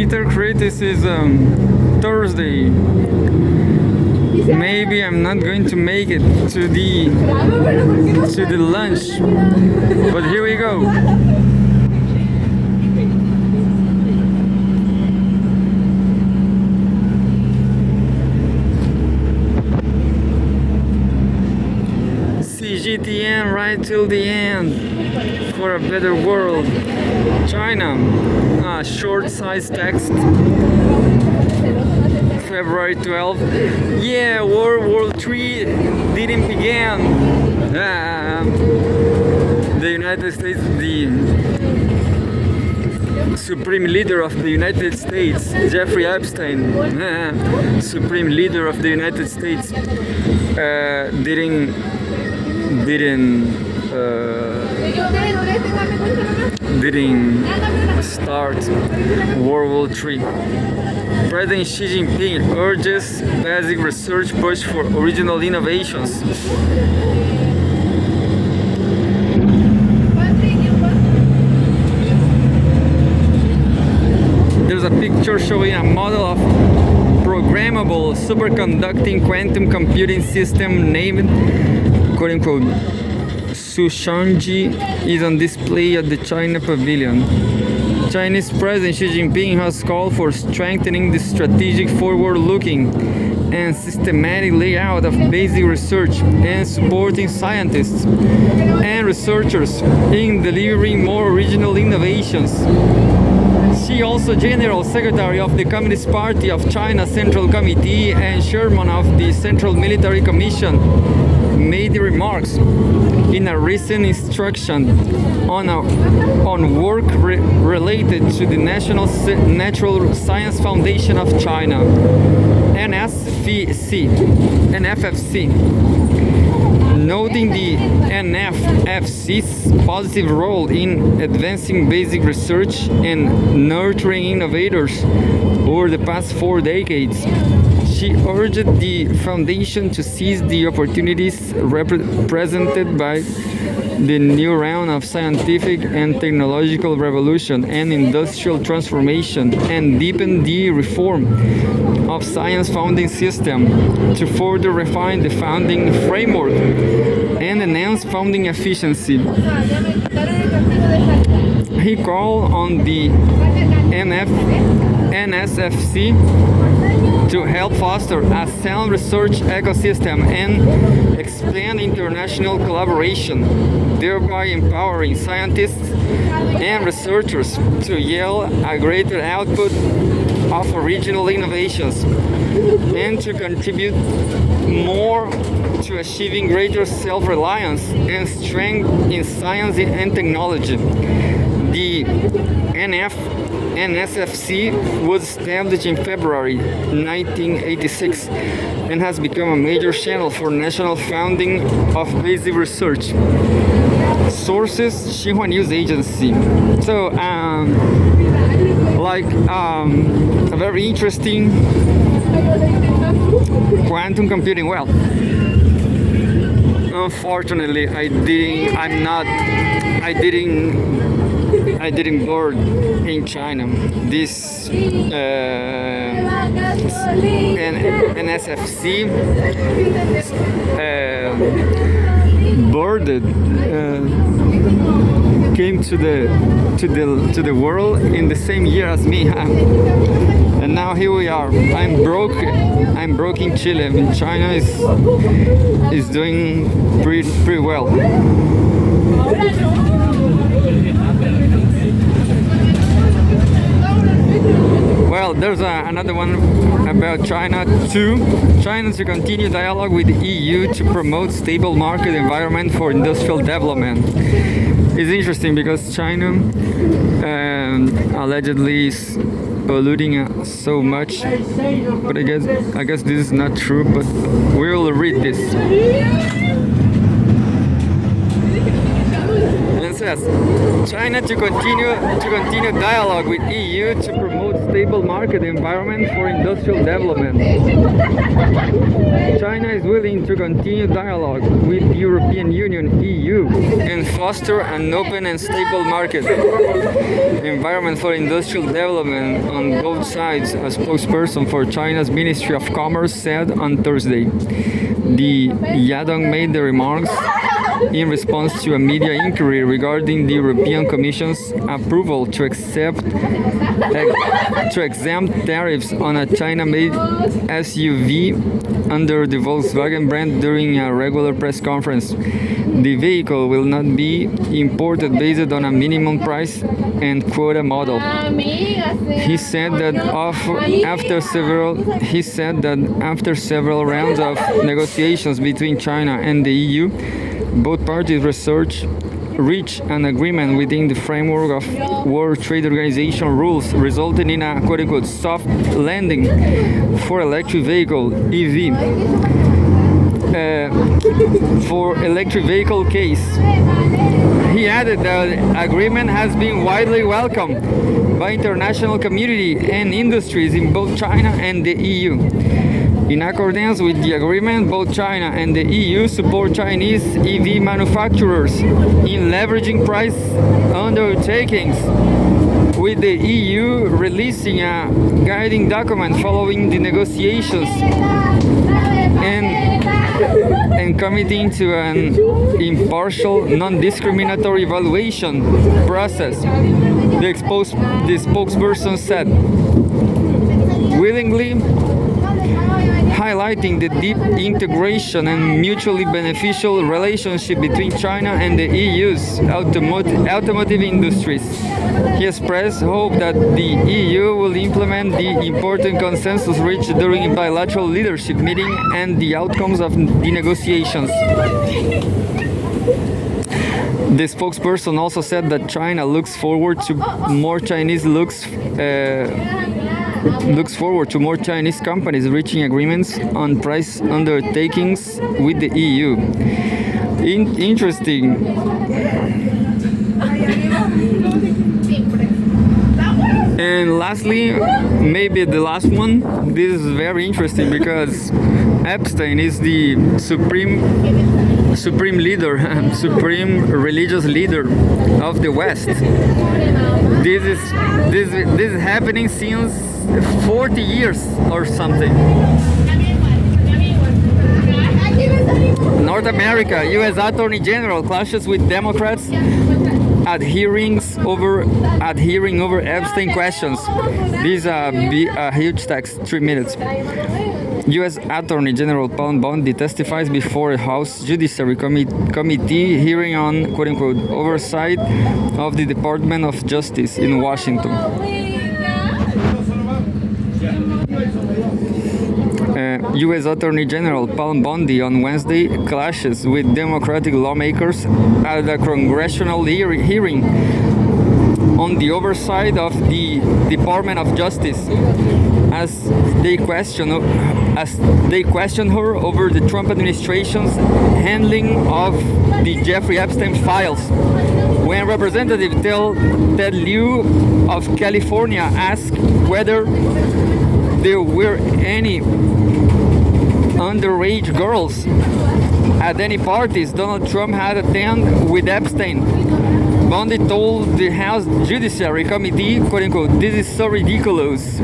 Later criticism. Thursday. Maybe I'm not going to make it to the lunch. But here we go. Cgtn right till the end for a better world. China, short size text. February 12th. Yeah, World War III didn't begin. The United States, the Supreme Leader of the United States, Jeffrey Epstein, Supreme Leader of the United States, didn't start World War III. President Xi Jinping urges basic research push for original innovations. There's a picture showing a model of programmable superconducting quantum computing system named quote unquote Sushangji is on display at the China Pavilion. Chinese President Xi Jinping has called for strengthening the strategic forward-looking and systematic layout of basic research and supporting scientists and researchers in delivering more original innovations. She also General Secretary of the Communist Party of China Central Committee and Chairman of the Central Military Commission made the remarks in a recent instruction on work related to the National Natural Science Foundation of China, NFFC, noting the NFFC's positive role in advancing basic research and nurturing innovators over the past 4 decades. She urged the foundation to seize the opportunities represented by the new round of scientific and technological revolution and industrial transformation and deepen the reform of science funding system to further refine the funding framework and enhance funding efficiency. He called on the NSFC to help foster a sound research ecosystem and expand international collaboration, thereby empowering scientists and researchers to yield a greater output of original innovations and to contribute more to achieving greater self-reliance and strength in science and technology. The NSFC was established in February 1986 and has become a major channel for national funding of basic research. Sources: Xinhua News Agency. So, a very interesting quantum computing. Well, unfortunately, I didn't board in China. This NSFC boarded came to the world in the same year as me, and now here we are. I'm broke in Chile. I mean, China is doing pretty well. Well, there's another one about China too. China to continue dialogue with the EU to promote stable market environment for industrial development. It's interesting because China allegedly is polluting so much, but I guess this is not true. But we'll read this. says China to continue dialogue with EU to promote stable market environment for industrial development. China is willing to continue dialogue with the European Union (EU) and foster an open and stable market environment for industrial development on both sides, a spokesperson for China's Ministry of Commerce said on Thursday. The Yadong made the remarks in response to a media inquiry regarding the European Commission's approval to exempt tariffs on a China-made SUV under the Volkswagen brand during a regular press conference. The vehicle will not be imported based on a minimum price and quota model. He said that after several rounds of negotiations between China and the EU, both parties reached an agreement within the framework of World Trade Organization rules, resulting in a quote-unquote soft landing for electric vehicle (EV). For electric vehicle case, he added that the agreement has been widely welcomed by international community and industries in both China and the EU. In accordance with the agreement, both China and the EU support Chinese EV manufacturers in leveraging price undertakings, with the EU releasing a guiding document following the negotiations and committing to an impartial, non-discriminatory evaluation process, the spokesperson said, willingly highlighting the deep integration and mutually beneficial relationship between China and the EU's automotive industries. He expressed hope that the EU will implement the important consensus reached during a bilateral leadership meeting and the outcomes of the negotiations. The spokesperson also said that China looks forward to more Chinese companies reaching agreements on price undertakings with the EU. Interesting. And lastly, maybe the last one, this is very interesting because Epstein is the supreme leader, supreme religious leader of the West. This is happening since 40 years or something. North America, U.S. Attorney General clashes with Democrats at hearings over Epstein questions. This is a huge text, 3 minutes. U.S. Attorney General Paul Bondi testifies before a House Judiciary Committee hearing on quote-unquote oversight of the Department of Justice in Washington. U.S. Attorney General Paul Bondi on Wednesday clashes with Democratic lawmakers at a congressional hearing on the oversight of the Department of Justice as they question her over the Trump administration's handling of the Jeffrey Epstein files. When Representative Ted Lieu of California asked whether there were any underage girls at any parties Donald Trump had attended with Epstein, Bondi told the House Judiciary Committee, quote-unquote, "This is so ridiculous.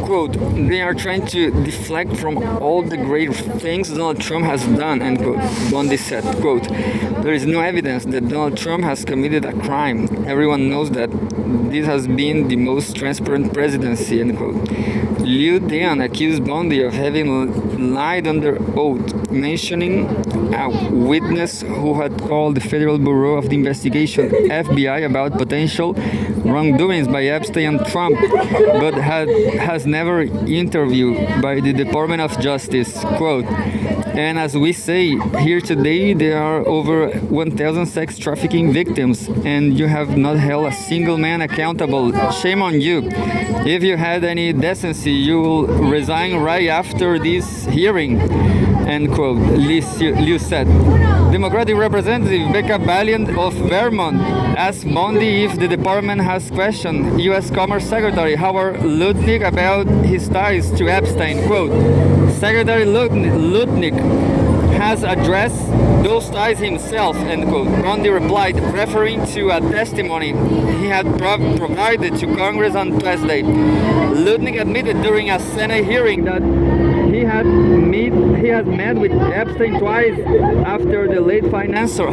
Quote, they are trying to deflect from all the great things Donald Trump has done, end quote. Bondi said, quote, there is no evidence that Donald Trump has committed a crime. Everyone knows that this has been the most transparent presidency, end quote. Liu then accused Bondi of having lied under oath, mentioning a witness who had called the Federal Bureau of the Investigation, FBI, about potential wrongdoings by Epstein and Trump, but has never interviewed by the Department of Justice. Quote, and as we say here today, there are over 1,000 sex trafficking victims, and you have not held a single man accountable. Shame on you. If you had any decency, you will resign right after this hearing. End quote, Liu said. The Democratic Representative Becca Valiant of Vermont asked Bondi if the department has questioned U.S. Commerce Secretary Howard Lutnick about his ties to Epstein. Quote, Secretary Lutnick has addressed those ties himself, end quote. Bondi replied, referring to a testimony he had provided to Congress on Thursday. Lutnick admitted during a Senate hearing that he had met with Epstein twice after the late financier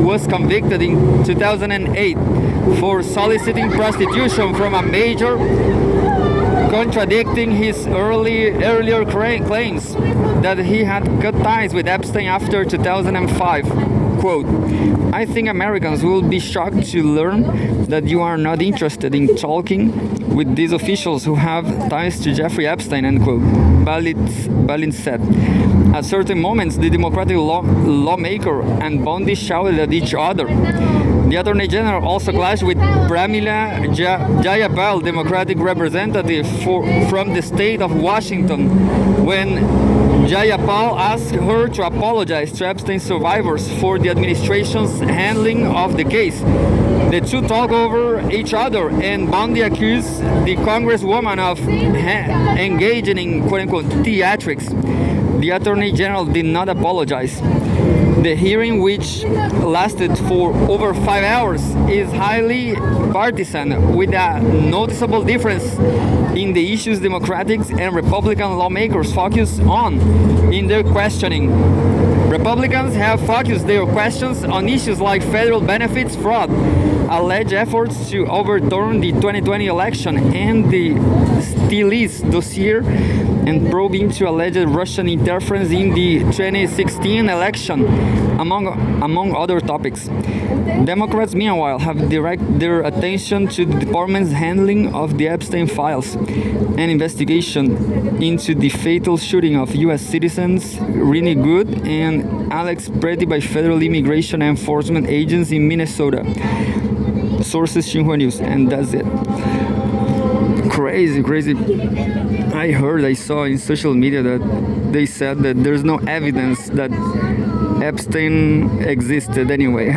was convicted in 2008 for soliciting prostitution from a major, contradicting his earlier claims that he had cut ties with Epstein after 2005. Quote, I think Americans will be shocked to learn that you are not interested in talking with these officials who have ties to Jeffrey Epstein, end quote, Balint said. At certain moments, the Democratic lawmaker and Bondi shouted at each other. The Attorney General also clashed with Pramila Jayapal, Democratic representative from the state of Washington, when Jayapal asked her to apologize to Epstein survivors for the administration's handling of the case. The two talked over each other, and Bondi accused the Congresswoman of engaging in quote-unquote theatrics. The Attorney General did not apologize. The hearing, which lasted for over 5 hours, is highly partisan, with a noticeable difference in the issues Democratic and Republican lawmakers focus on in their questioning. Republicans have focused their questions on issues like federal benefits fraud, alleged efforts to overturn the 2020 election, and the Stiglitz dossier, and probe into alleged Russian interference in the 2016 election, among other topics. Democrats, meanwhile, have directed their attention to the department's handling of the Epstein files, an investigation into the fatal shooting of U.S. citizens Rini Good and Alex Pretty by federal immigration enforcement agents in Minnesota. Sources Xinhua News, and that's it. Crazy. I saw in social media that they said that there's no evidence that Epstein existed anyway.